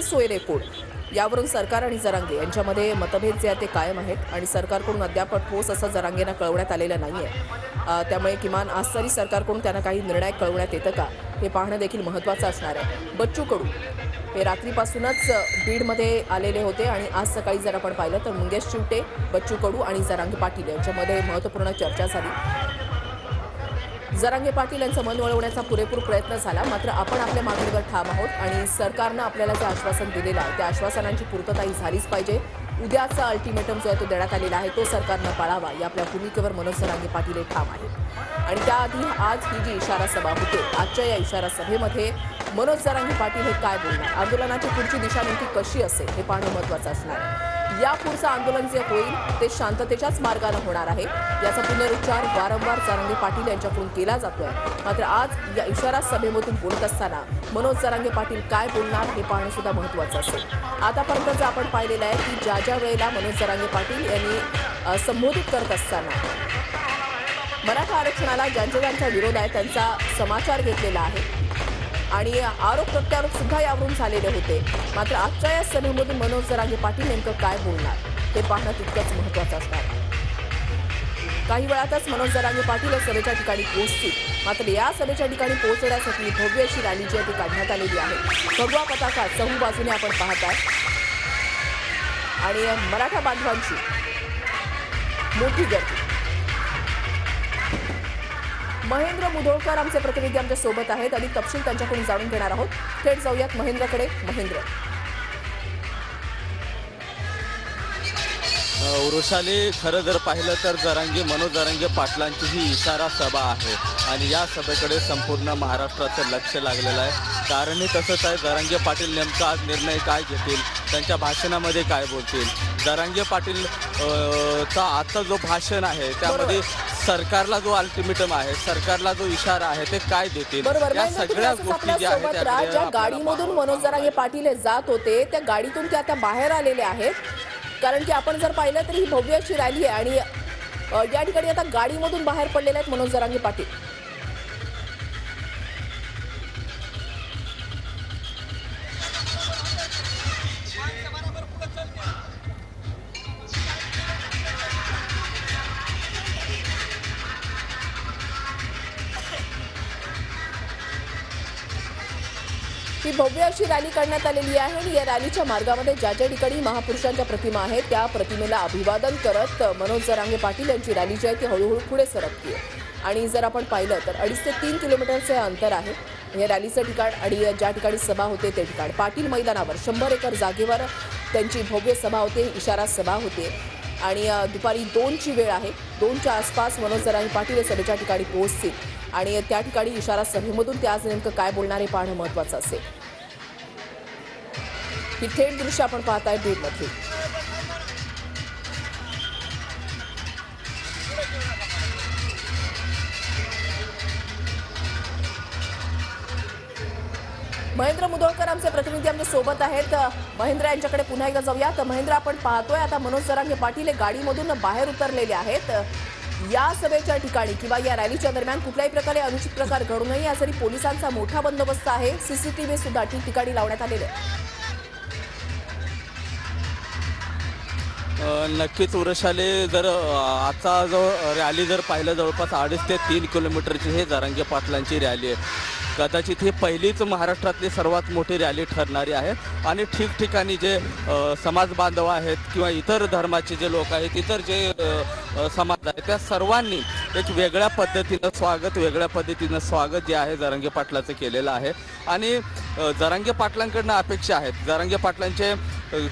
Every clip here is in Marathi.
सोयरे कोण यावरून सरकार आणि जरांगे यांच्यामध्ये मतभेद जे आहेत ते कायम आहेत आणि सरकारकडून अद्याप ठोस असं जरांगेंना कळवण्यात आलेलं नाही आहे। त्यामुळे किमान आज तरी सरकारकडून त्यांना काही निर्णय कळवण्यात येतं का हे पाहणं देखील महत्त्वाचं असणार आहे। बच्चू कडू हे रात्रीपासूनच बीडमध्ये आलेले होते आणि आज सकाळी जर आपण पाहिलं तर मंगेश चिवटे, बच्चू कडू आणि जरांगे पाटील यांच्यामध्ये महत्त्वपूर्ण चर्चा झाली। जरांगे पाटील यांचं मन वळवण्याचा पुरेपूर प्रयत्न झाला, मात्र आपण आपल्या मागणीवर ठाम आहोत आणि सरकारनं आपल्याला जे आश्वासन दिलेलं आहे त्या आश्वासनांची पूर्तताही झालीच पाहिजे। उद्याचा अल्टिमेटम जो आहे तो देण्यात आलेला आहे तो सरकारनं पाळावा या आपल्या भूमिकेवर मनोज जरांगे पाटील हे ठाम आहेत। आणि त्याआधी आज ही जी इशारा सभा होते, आजच्या या इशारा सभेमध्ये मनोज जरांगे पाटील हे काय बोलणार, आंदोलनाची पुढची दिशा नेमकी कशी असेल हे पाहणं महत्त्वाचं असणार आहे। या पुढचं आंदोलन जे होईल ते शांततेच्याच मार्गाने होणार आहे याचा पुनरुच्चार वारंवार जरांगे पाटील यांच्याकडून केला जातोय। मात्र आज या इशारा सभेमधून बोलत असताना मनोज जरांगे पाटील काय बोलणार हे पाहणं सुद्धा महत्त्वाचं असेल। आतापर्यंत आपण पाहिलेलं आहे की ज्या वेळेला मनोज जरांगे पाटील यांनी संबोधित करत असताना मराठा आरक्षणाला ज्यांचा विरोध आहे त्यांचा समाचार घेतलेला आहे आणि आरोप प्रत्यारोप सुद्धा यावरून झालेले होते। मात्र आजच्या या सभेमधून मनोज जरांगे पाटील नेमकं काय बोलणार हे पाहणं तितकंच महत्त्वाचं असणार आहे। काही वेळातच मनोज जरांगे पाटील या सभेच्या ठिकाणी पोहोचतील, मात्र या सभेच्या ठिकाणी पोहोचण्यासाठी भव्य अशी रॅली जी आहे ती काढण्यात आलेली आहे। भगवा पताका चहू बाजूने आपण पाहताय आणि मराठा बांधवांची मोठी गर्दी। महेंद्र मुधोळकर आमचे प्रतिनिधी आमच्या सोबत आहेत, अधिक तपशील त्यांच्याकडून जाणून घेणार आहोत। थेट जाऊयात महेंद्रकडे। महेंद्र, वृषाली, खरं जर पाहिलं तर मनोज जरांगे पाटलांची ही इशारा सभा आहे आणि या सभेकडे संपूर्ण महाराष्ट्राचं लक्ष लागलेलं आहे। कारणही तसंच आहे, जरांगे पाटील नेमका आज निर्णय काय घेतील, त्यांच्या भाषणामध्ये काय बोलतील। जरांगे पाटील चा आजचा जो भाषण आहे त्यामध्ये सरकारला जो अल्टिमेटम आहे, सरकारला जो इशारा आहे ते काय देतील, या सगळ्या गोष्टी ज्या आहेत ज्या गाडीमधून मनोज जरांगे पाटील जात होते त्या गाडीतून ते आता बाहेर आलेले आहेत, कारण की आपण जर पाहिलं तर ही भव्य अशी रॅली आहे आणि या ठिकाणी आता गाडीमधून बाहेर पडलेले आहेत मनोज जरांगे पाटील। ही भव्य अशी रॅली काढण्यात आलेली आहे आणि या रॅलीच्या मार्गामध्ये ज्या ठिकाणी महापुरुषांच्या प्रतिमा आहेत त्या प्रतिमेला अभिवादन करत मनोज जरांगे पाटील यांची रॅली जी आहे ती हळूहळू पुढे सरकते आणि जर आपण पाहिलं तर 2.5 ते 3 किलोमीटरचे अंतर आहे या रॅलीचं ठिकाण आणि ज्या ठिकाणी सभा होते ते ठिकाण पाटील मैदानावर 100 एकर जागेवर त्यांची भव्य सभा होते, इशारा सभा होते आणि दुपारी 2ची वेळ आहे। 2च्या आसपास मनोज जरांगे पाटील या सभेच्या ठिकाणी पोहोचतील आणि त्या ठिकाणी इशारा सभेमधून ते आज नेमकं काय बोलणार हे पाहणं महत्त्वाचं असेल। ही थेट दृश्य आपण पाहताय बीडमध्ये। महेंद्र मुधोळकर आमचे प्रतिनिधी आमच्या सोबत आहेत। महेंद्र यांच्याकडे पुन्हा एकदा जाऊयात। महेंद्र, आपण पाहतोय आता मनोज जरांगे पाटील हे गाडीमधून बाहेर उतरलेले आहेत। या सभेच्या ठिकाणी किंवा या रॅलीच्या दरम्यान कुठल्याही प्रकारे अनुचित प्रकार घडू नये यासाठी पोलिसांचा मोठा बंदोबस्त आहे, सीसीटीव्ही सुद्धा ठिकठिकाणी लावण्यात आलेले आहे। नक्कीच वृषाली, जर आजचा जो रॅली जर पाहिलं जवळपास 2.5 ते 3 किलोमीटरची हे जरांगे पाटलांची रॅली आहे। कदाचित ही पहिलीच महाराष्ट्रातली सर्वात मोठी रॅली ठरणारी आहे आणि ठिकठिकाणी जे समाज बांधव आहेत किंवा इतर धर्माचे जे लोक आहेत, इतर जे समाज आहे त्या सर्वांनी एक वेगळ्या पद्धतीनं स्वागत जे आहे जरांगे पाटलाचं केलेलं आहे आणि जरांगे पाटलांकडनं अपेक्षा आहेत, जरांगे पाटलांचे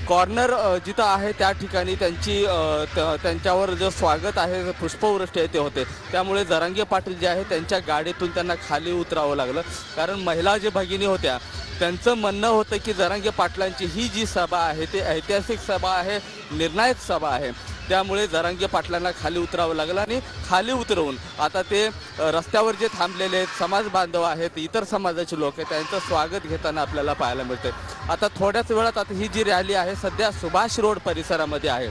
कॉर्नर जिथं आहे त्या ठिकाणी त्यांच्यावर जो स्वागत आहे पुष्पवृष्टी आहे ते होते। त्यामुळे जरांगे पाटील जे आहे त्यांच्या गाडीतून त्यांना खाली उतरावं लागलं, कारण महिला जे भगिनी होत्या त्यांचं म्हणणं होतं की जरांगे पाटलांची ही जी सभा आहे ती ऐतिहासिक सभा आहे, निर्णायक सभा आहे। त्यामुळे जरांगे पाटलांना खाली उतरावं लागलं आणि खाली उतरवून आता ते रस्त्यावर जे थांबलेले आहेत समाज बांधव आहेत, इतर समाजाचे लोक आहेत, त्यांचं स्वागत घेताना आपल्याला पाहायला मिळते। आता थोड्याच वेळात आता ही जी रॅली आहे सध्या सुभाष रोड परिसरामध्ये आहे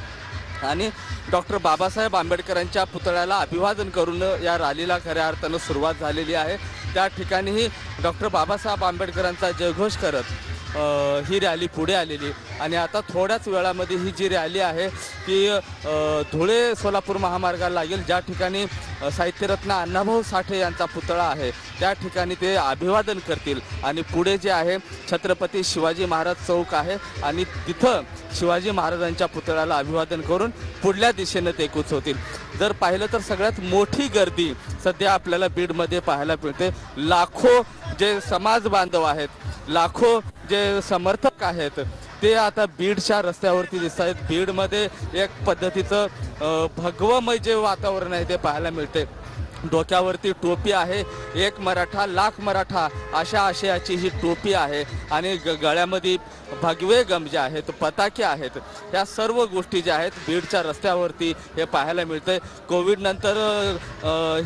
आणि डॉक्टर बाबासाहेब आंबेडकरांच्या पुतळ्याला अभिवादन करून या रॅलीला खऱ्या अर्थानं सुरुवात झालेली आहे। त्या ठिकाणीही डॉक्टर बाबासाहेब आंबेडकरांचा जयघोष करत ही रॅली पुढे आलेली आणि आता थोड्याच वेळामध्ये ही जी रॅली आहे ती धुळे सोलापूर महामार्गाला लागेल, ज्या ठिकाणी साहित्यरत्न अण्णाभाऊ साठे यांचा पुतळा आहे त्या ठिकाणी ते अभिवादन करतील आणि पुढे जे आहे छत्रपती शिवाजी महाराज चौक आहे आणि तिथं शिवाजी महाराजांच्या पुतळ्याला अभिवादन करून पुढल्या दिशेने ते कूच होतील. जर पाहिलं तर सगळ्यात मोठी गर्दी सध्या आपल्याला बीडमध्ये पाहायला मिळते. लाखो जे समाज बांधव आहेत, लाखो जे समर्थक आहेत ते आता बीडच्या रस्त्यावरती दिसत आहेत. बीडमध्ये एक पद्धतीचं भगवमय जे वातावरण आहे ते पाहायला मिळते. डोक्यावरती टोपी आहे, एक मराठा लाख मराठा अशा आशयाची ही टोपी आहे आणि गळ्यामध्ये भगवे गमजे आहेत, पताके आहेत. ह्या सर्व गोष्टी ज्या आहेत बीडच्या रस्त्यावरती हे पाहायला मिळते. कोविड नंतर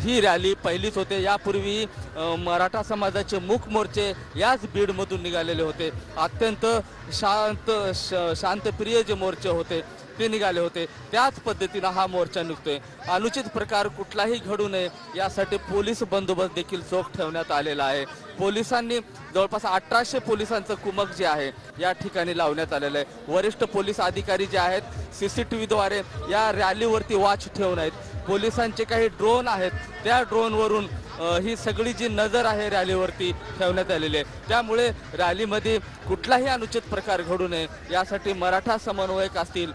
ही रॅली पहिलीच होते. यापूर्वी मराठा समाजाचे मूक मोर्चे याच बीडमधून निघालेले होते. अत्यंत शांतप्रिय जे मोर्चे होते ते निघाले होते. त्याच पद्धतीनं हा मोर्चा निघतोय. अनुचित प्रकार कुठलाही घडू नये यासाठी पोलीस बंदोबस्त देखील चोख ठेवण्यात आलेला आहे. पोलिसांनी जवळपास 1800 पोलिसांचं कुमक जे आहे या ठिकाणी लावण्यात आलेलं आहे. वरिष्ठ पोलीस अधिकारी जे आहेत CCTVद्वारे या रॅलीवरती वॉच ठेवून आहेत. पोलिसांचे काही ड्रोन आहेत, त्या ड्रोनवरून ही सगळी जी नजर आहे रॅलीवरती ठेवण्यात आलेली आहे. त्यामुळे रॅलीमध्ये कुठलाही अनुचित प्रकार घडू नये यासाठी मराठा समन्वयक असतील,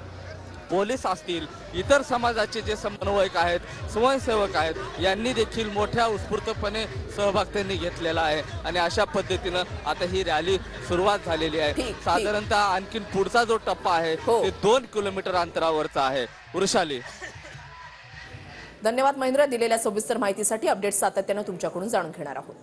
पोलीस असतील, इतर समाजाचे जे समन्वयक आहेत, स्वयंसेवक आहेत, यांनी देखील मोठ्या उत्स्फूर्तपणे सहभाग त्यांनी घेतलेला आहे आणि अशा पद्धतीनं आता ही रॅली सुरुवात झालेली आहे. साधारणतः आणखीन पुढचा जो टप्पा आहे ते 2 किलोमीटर अंतरावरचा आहे. वृषाली, धन्यवाद महेंद्र. दिलेल्या सविस्तर माहितीसाठी. अपडेट सातत्यानं तुमच्याकडून जाणून घेणार आहोत.